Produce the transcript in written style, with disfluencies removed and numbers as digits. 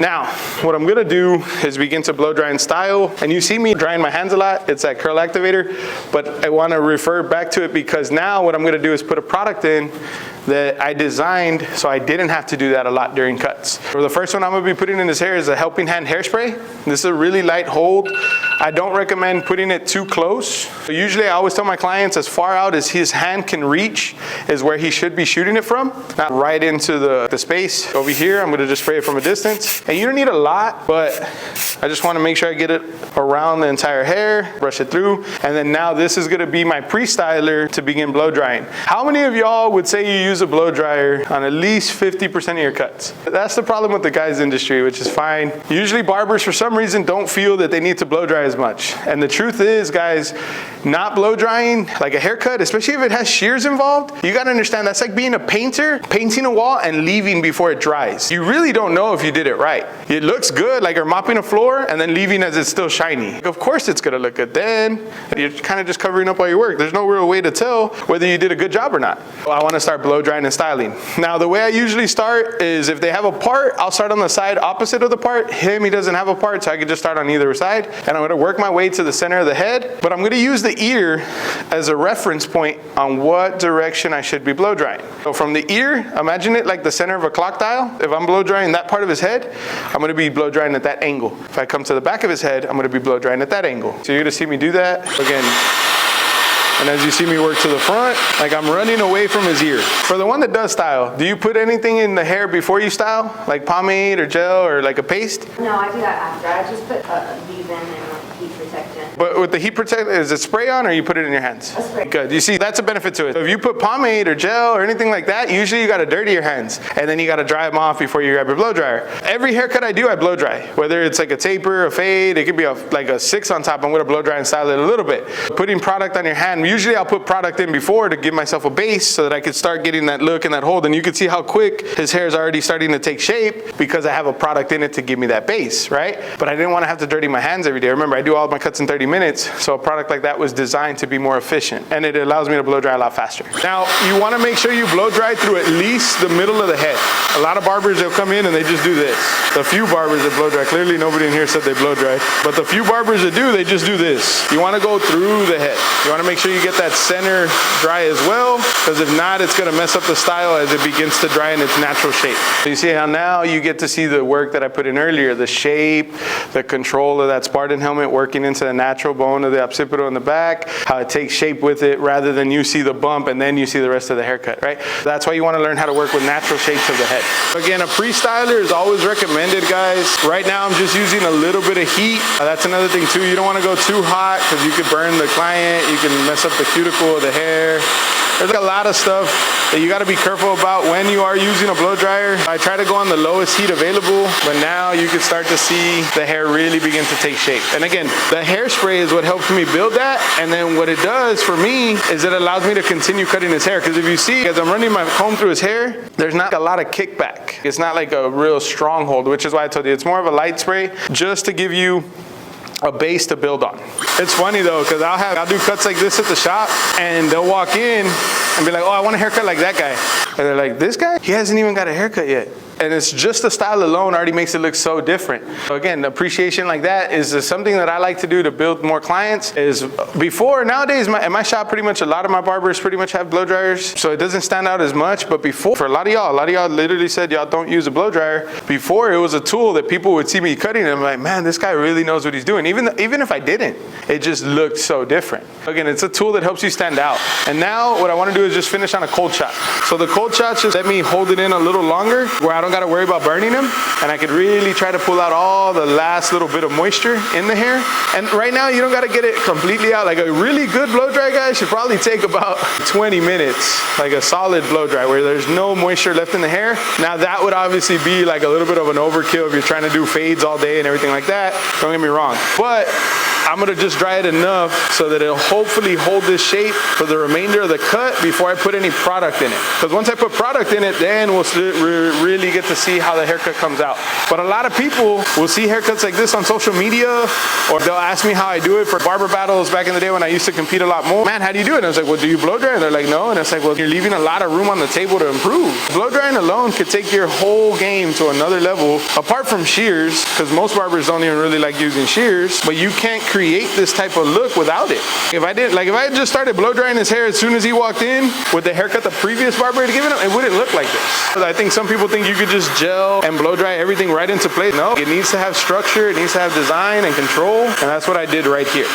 Now, what I'm gonna do is begin to blow dry in style. And you see me drying my hands a lot. It's that curl activator, but I wanna refer back to it because now what I'm gonna do is put a product in that I designed so I didn't have to do that a lot during cuts. So the first one I'm gonna be putting in his hair is a helping hand hairspray. This is a really light hold. I don't recommend putting it too close. Usually I always tell my clients as far out as his hand can reach is where he should be shooting it from, not right into the space. Over here, I'm gonna just spray it from a distance. And you don't need a lot, but I just wanna make sure I get it around the entire hair, brush it through, and then now this is gonna be my pre-styler to begin blow drying. How many of y'all would say you use a blow dryer on at least 50% of your cuts? That's the problem with the guys industry, which is fine. Usually barbers for some reason don't feel that they need to blow dry as much. And the truth is, guys, not blow drying, like a haircut, especially if it has shears involved, you gotta understand that's like being a painter, painting a wall and leaving before it dries. You really don't know if you did it right. It looks good, like you're mopping a floor and then leaving as it's still shiny. Of course it's gonna look good then. You're kind of just covering up all your work. There's no real way to tell whether you did a good job or not. Well, I wanna start blow drying and styling. Now, the way I usually start is if they have a part, I'll start on the side opposite of the part. Him, he doesn't have a part, so I can just start on either side. And I'm gonna work my way to the center of the head, but I'm gonna use the ear as a reference point on what direction I should be blow drying. So from the ear, imagine it like the center of a clock dial. If I'm blow drying that part of his head, I'm gonna be blow drying at that angle. If I come to the back of his head, I'm gonna be blow drying at that angle. So you're gonna see me do that again. And as you see me work to the front, like I'm running away from his ear. For the one that does style, do you put anything in the hair before you style? Like pomade or gel or like a paste? No, I do that after. I just put a leave-in and like heat protectant. But with the heat protectant, is it spray on or you put it in your hands? A spray. Good. You see, that's a benefit to it. If you put pomade or gel or anything like that, usually you gotta dirty your hands and then you gotta dry them off before you grab your blow dryer. Every haircut I do, I blow dry. Whether it's like a taper, a fade, it could be like a 6 on top, I'm gonna blow dry and style it a little bit. Putting product on your hand, usually I'll put product in before to give myself a base so that I could start getting that look and that hold. And you can see how quick his hair is already starting to take shape because I have a product in it to give me that base, right? But I didn't want to have to dirty my hands every day. Remember, I do all of my cuts in 30 minutes, so a product like that was designed to be more efficient, and it allows me to blow dry a lot faster. Now, you want to make sure you blow dry through at least the middle of the head. A lot of barbers, they'll come in and they just do this. The few barbers that blow dry, clearly nobody in here said they blow dry, but the few barbers that do, they just do this. You want to go through the head. You want to make sure you get that center dry as well, because if not, it's going to mess up the style as it begins to dry in its natural shape. So you see how now you get to see the work that I put in earlier, the shape, the control of that Spartan helmet working into the natural bone of the occipital in the back, how it takes shape with it rather than you see the bump and then you see the rest of the haircut, right? That's why you want to learn how to work with natural shapes of the head. Again, a pre-styler is always recommended, guys. Right now I'm just using a little bit of heat. That's another thing too. You don't want to go too hot because you could burn the client, you can mess up the cuticle of the hair. There's a lot of stuff that you got to be careful about when you are using a blow dryer. I try to go on the lowest heat available, but now you can start to see the hair really begin to take shape. And again, the hairspray is what helps me build that. And then what it does for me is it allows me to continue cutting his hair. Because if you see, as I'm running my comb through his hair, there's not a lot of kickback. It's not like a real stronghold, which is why I told you it's more of a light spray just to give you a base to build on. It's funny though, because I'll do cuts like this at the shop and they'll walk in and be like, oh, I want a haircut like that guy. And they're like, this guy? He hasn't even got a haircut yet. And it's just the style alone already makes it look so different. So again, appreciation like that is something that I like to do to build more clients. Is before, nowadays in my shop, pretty much a lot of my barbers pretty much have blow dryers, so it doesn't stand out as much. But before, for a lot of y'all literally said y'all don't use a blow dryer. Before, it was a tool that people would see me cutting and I'm like, man, this guy really knows what he's doing. Even if I didn't, it just looked so different. Again, it's a tool that helps you stand out. And now what I want to do is just finish on a cold shot. So the cold shots just let me hold it in a little longer where I don't got to worry about burning them, and I could really try to pull out all the last little bit of moisture in the hair. And right now you don't got to get it completely out. Like a really good blow dry guy should probably take about 20 minutes, like a solid blow dry where there's no moisture left in the hair. Now that would obviously be like a little bit of an overkill if you're trying to do fades all day and everything like that. Don't get me wrong, but I'm gonna just dry it enough so that it'll hopefully hold this shape for the remainder of the cut before I put any product in it. Because once I put product in it, then we'll really get to see how the haircut comes out. But a lot of people will see haircuts like this on social media, or they'll ask me how I do it for barber battles back in the day when I used to compete a lot more. Man, how do you do it? And I was like, well, do you blow dry? And they're like, no. And it's like, well, you're leaving a lot of room on the table to improve. Blow drying alone could take your whole game to another level, apart from shears, because most barbers don't even really like using shears, but you can't create this type of look without it. If I had just started blow drying his hair as soon as he walked in with the haircut the previous barber had given him, it wouldn't look like this. I think some people think you could just gel and blow dry everything right into place. No, it needs to have structure, it needs to have design and control, and that's what I did right here.